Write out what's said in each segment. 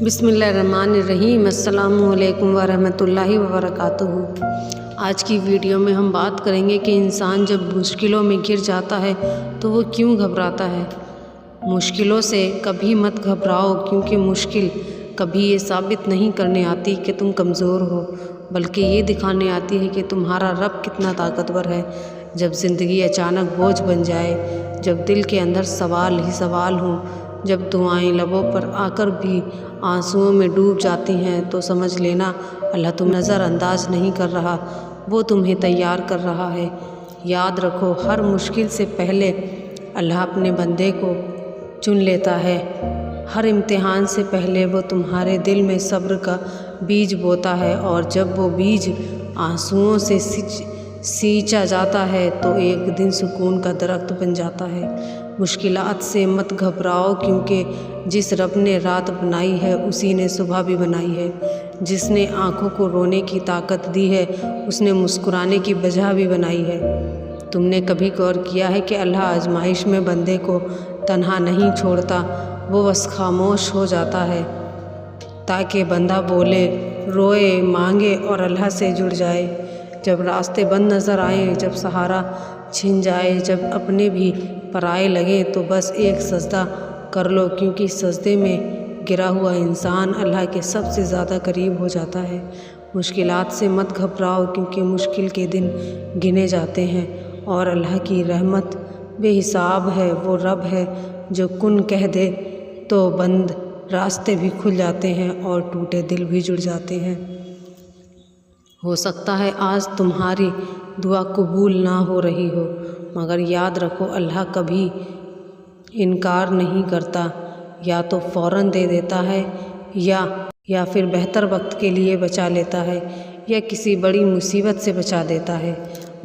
बिस्मिल्लाहिर्रहमानिर्रहीम। अस्सलाम वालेकुम वरहमतुल्लाहि वबरकातुहू। आज की वीडियो में हम बात करेंगे कि इंसान जब मुश्किलों में घिर जाता है तो वो क्यों घबराता है। मुश्किलों से कभी मत घबराओ, क्योंकि मुश्किल कभी ये साबित नहीं करने आती कि तुम कमज़ोर हो, बल्कि ये दिखाने आती है कि तुम्हारा रब कितना ताकतवर है। जब ज़िंदगी अचानक बोझ बन जाए, जब दिल के अंदर सवाल ही सवाल हों, जब दुआएं लबों पर आकर भी आंसुओं में डूब जाती हैं, तो समझ लेना अल्लाह तुम नज़रअंदाज नहीं कर रहा, वो तुम्हें तैयार कर रहा है। याद रखो, हर मुश्किल से पहले अल्लाह अपने बंदे को चुन लेता है। हर इम्तिहान से पहले वो तुम्हारे दिल में सब्र का बीज बोता है, और जब वो बीज आंसुओं से सींचा जाता है तो एक दिन सुकून का दरख्त बन जाता है। मुश्किलात से मत घबराओ, क्योंकि जिस रब ने रात बनाई है उसी ने सुबह भी बनाई है। जिसने आँखों को रोने की ताकत दी है उसने मुस्कुराने की वजह भी बनाई है। तुमने कभी गौर किया है कि अल्लाह आजमाइश में बंदे को तन्हा नहीं छोड़ता, वो बस खामोश हो जाता है ताकि बंदा बोले, रोए, मांगे और अल्लाह से जुड़ जाए। जब रास्ते बंद नज़र आए, जब सहारा छिन जाए, जब अपने भी पराए लगे, तो बस एक सजदा कर लो, क्योंकि सजदे में गिरा हुआ इंसान अल्लाह के सबसे ज़्यादा करीब हो जाता है। मुश्किलात से मत घबराओ, क्योंकि मुश्किल के दिन गिने जाते हैं और अल्लाह की रहमत बेहिसाब है। वो रब है जो कुन कह दे तो बंद रास्ते भी खुल जाते हैं और टूटे दिल भी जुड़ जाते हैं। हो सकता है आज तुम्हारी दुआ कबूल ना हो रही हो, मगर याद रखो अल्लाह कभी इनकार नहीं करता। या तो फ़ौरन दे देता है या फिर बेहतर वक्त के लिए बचा लेता है, या किसी बड़ी मुसीबत से बचा देता है।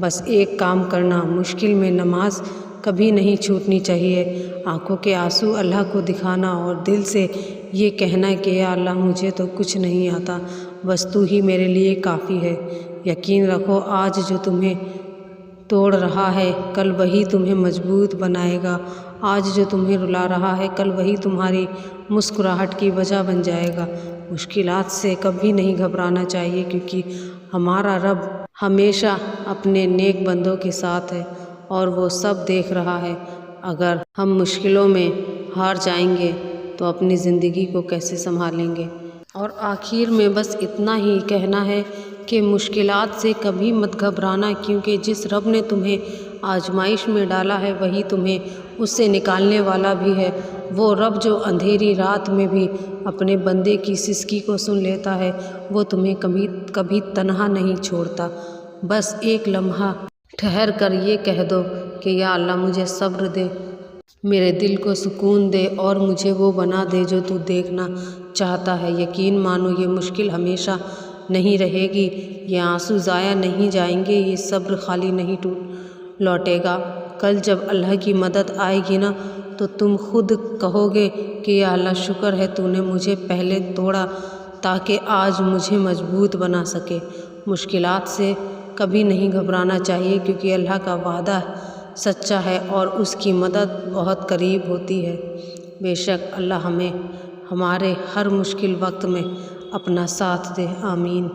बस एक काम करना, मुश्किल में नमाज कभी नहीं छूटनी चाहिए। आंखों के आंसू अल्लाह को दिखाना और दिल से ये कहना कि या अल्लाह मुझे तो कुछ नहीं आता, बस तू ही मेरे लिए काफ़ी है। यकीन रखो, आज जो तुम्हें तोड़ रहा है कल वही तुम्हें मजबूत बनाएगा। आज जो तुम्हें रुला रहा है कल वही तुम्हारी मुस्कुराहट की वजह बन जाएगा। मुश्किलात से कभी नहीं घबराना चाहिए, क्योंकि हमारा रब हमेशा अपने नेक बंदों के साथ है और वो सब देख रहा है। अगर हम मुश्किलों में हार जाएंगे तो अपनी ज़िंदगी को कैसे संभालेंगे। और आखिर में बस इतना ही कहना है कि मुश्किलात से कभी मत घबराना, क्योंकि जिस रब ने तुम्हें आजमाइश में डाला है वही तुम्हें उससे निकालने वाला भी है। वो रब जो अंधेरी रात में भी अपने बंदे की सिसकी को सुन लेता है, वो तुम्हें कभी तन्हा नहीं छोड़ता। बस एक लम्हा ठहर कर ये कह दो कि या अल्लाह मुझे सब्र दे, मेरे दिल को सुकून दे और मुझे वो बना दे जो तू देखना चाहता है। यकीन मानो, ये मुश्किल हमेशा नहीं रहेगी, ये आंसू ज़ाया नहीं जाएंगे, ये सब्र खाली नहीं लौटेगा। कल जब अल्लाह की मदद आएगी ना, तो तुम खुद कहोगे कि या अल्लाह शुक्र है तूने मुझे पहले तोड़ा ताकि आज मुझे मजबूत बना सके। मुश्किलात से कभी नहीं घबराना चाहिए, क्योंकि अल्लाह का वादा सच्चा है और उसकी मदद बहुत करीब होती है। बेशक अल्लाह हमें हमारे हर मुश्किल वक्त में अपना साथ दे। आमीन।